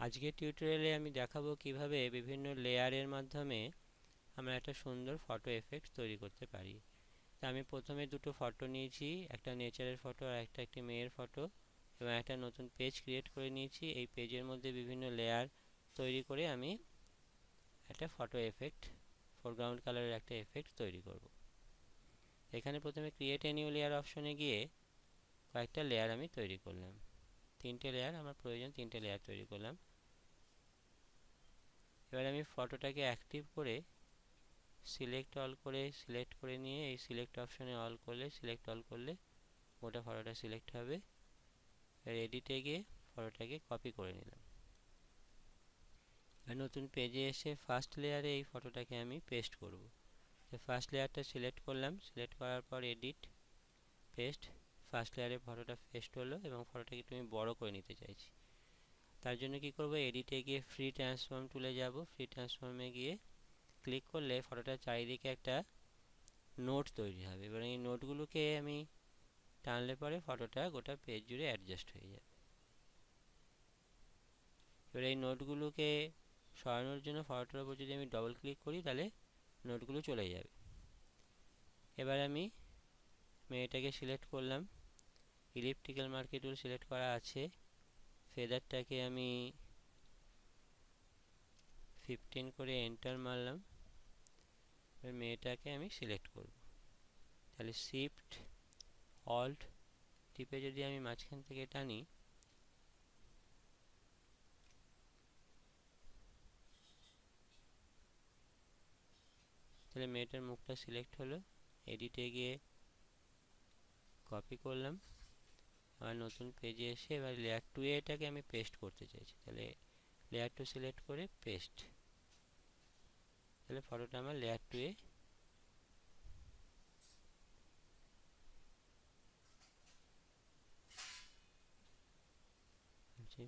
আজকের টিউটোরিয়ালে আমি দেখাবো কিভাবে বিভিন্ন লেয়ারের মাধ্যমে আমরা একটা সুন্দর ফটো এফেক্ট তৈরি করতে পারি। তো আমি প্রথমে দুটো ফটো নিয়েছি, একটা নেচারের ফটো আর একটি মেয়ের ফটো, এবং একটা নতুন পেজ ক্রিয়েট করে নিয়েছি। এই পেজের মধ্যে বিভিন্ন লেয়ার তৈরি করে আমি একটা ফটো এফেক্ট, ফোরগ্রাউন্ড কালারের একটা এফেক্ট তৈরি করব। এখানে প্রথমে ক্রিয়েট এ নিউ লেয়ার অপশনে গিয়ে কয়েকটা লেয়ার আমি তৈরি করলাম। তিনটে লেয়ার আমার প্রয়োজন, তিনটে লেয়ার তৈরি করলাম। এবার আমি ফটোটাকে অ্যাক্টিভ করে সিলেক্ট করে নিয়ে এই সিলেক্ট অপশনে সিলেক্ট অল করলে গোটা ফটোটা সিলেক্ট হবে। এবার এডিটে গিয়ে ফটোটাকে কপি করে নিলাম। আর নতুন পেজে এসে ফার্স্ট লেয়ারে এই ফটোটাকে আমি পেস্ট করব। তো ফার্স্ট লেয়ারটা সিলেক্ট করলাম, সিলেক্ট করার পর এডিট, পেস্ট। ফার্স্ট লেয়ারে ফটোটা পেস্ট হলো এবং ফটোটাকে একটু আমি বড় করে নিতে চাইছি। তার জন্য কি করব, এডিটে গিয়ে ফ্রি ট্রান্সফর্ম টুলে যাব। ফ্রি ট্রান্সফর্মে গিয়ে ক্লিক করলে ফটোটার চারিদিকে একটা নোট তৈরি হবে। এবার এই নোটগুলোকে আমি টানলে পরে ফটোটা গোটা পেজ জুড়ে অ্যাডজাস্ট হয়ে যাবে। এবার এই নোটগুলোকে সরানোর জন্য ফটোটার উপর যদি আমি ডবল ক্লিক করি তাহলে নোটগুলো চলে যাবে। এবার আমি মেয়েটাকে সিলেক্ট করলাম, ইলিপ্টিক্যাল মার্কি টুল সিলেক্ট করা আছে। ফেদারটাকে আমি 15 করে এন্টার মারলাম। এবার মেয়েটাকে আমি সিলেক্ট করব। তাহলে শিফট অল্ট টিপে যদি আমি মাঝখান থেকে টানি তাহলে মেয়েটার মুখটা সিলেক্ট হলো। এডিটে গিয়ে কপি করলাম, আর নতুন পেজে এসে এবার লেয়ার 2 এটাকে আমি পেস্ট করতে চাইছি। তাহলে লেয়ার 2 সিলেক্ট করে পেস্ট। তাহলে ফটোটা আমার লেয়ার 2 এ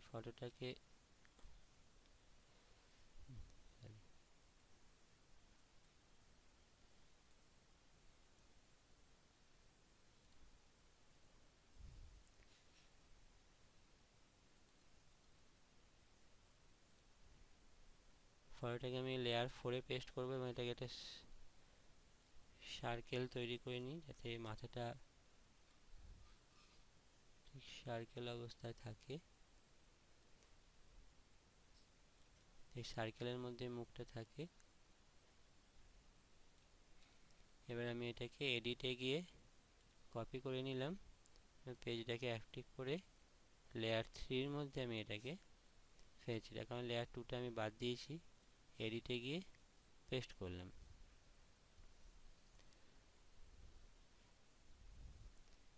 ফটোটাকে আমি লেয়ার 4 এ পেস্ট করবো এবং এটাকে একটা সার্কেল তৈরি করে নিই যাতে মাথাটা ঠিক সার্কেল অবস্থায় থাকে। এই সার্কেলের মধ্যে মুখটা থাকে। এবার আমি এটাকে এডিটে গিয়ে কপি করে নিলাম, পেজটাকে অ্যাক্টিভ করে লেয়ার 3 এর মধ্যে আমি এটাকে ফেলেছি। কারণ লেয়ার 2টা আমি বাদ দিয়েছি। এডিটে গিয়ে পেস্ট করলাম।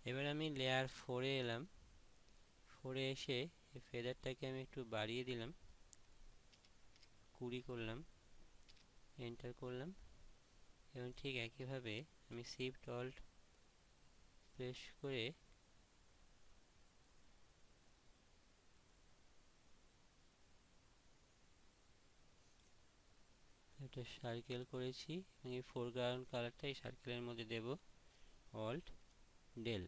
এবার আমি লেয়ার 4 এ এলাম। 4 এ এসে এই ফেদারটাকে আমি একটু বাড়িয়ে দিলাম, 20 করলাম, এন্টার করলাম। এবং ঠিক একইভাবে আমি শিফট অল্ট প্রেস করে একটা সার্কেল করেছি এবং এই ফোরগ্রাউন্ড কালারটা এই সার্কেলের মধ্যে দেব। Alt del.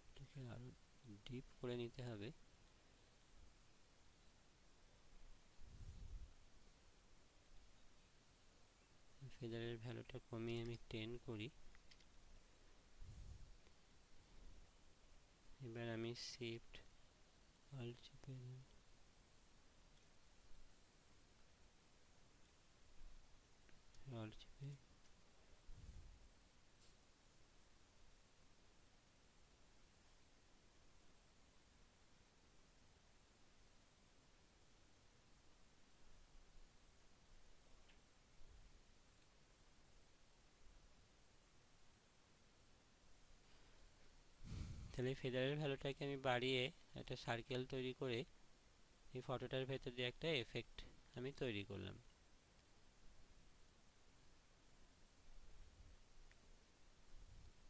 এটাকে আরো ডিপ করে নিতে হবে। ফেদারের ভ্যালুটা কমিয়ে আমি 10 করি। এবার আমি শিফট অল্ট চেপে অল্ট চেপে তাহলে ফেদারের ভ্যালুটাকে আমি বাড়িয়ে একটা সার্কেল তৈরি করে এই ফটোটার ভেতর দিয়ে একটা এফেক্ট আমি তৈরি করলাম।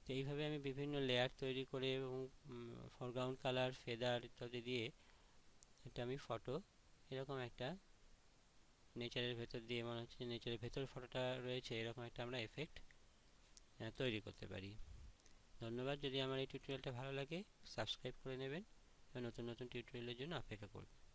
তো এইভাবে আমি বিভিন্ন লেয়ার তৈরি করে এবং ফরগ্রাউন্ড কালার, ফেদার ইত্যাদি দিয়ে এটা আমি ফটো এরকম একটা নেচারের ভেতর দিয়ে মনে হচ্ছে নেচারের ভেতর ফটোটা রয়েছে এরকম একটা আমরা এফেক্ট তৈরি করতে পারি। ধন্যবাদ। যদি আমার এই টিউটোরিয়ালটা ভালো লাগে সাবস্ক্রাইব করে নেবেন এবং নতুন নতুন টিউটোরিয়ালের জন্য অপেক্ষা করবেন।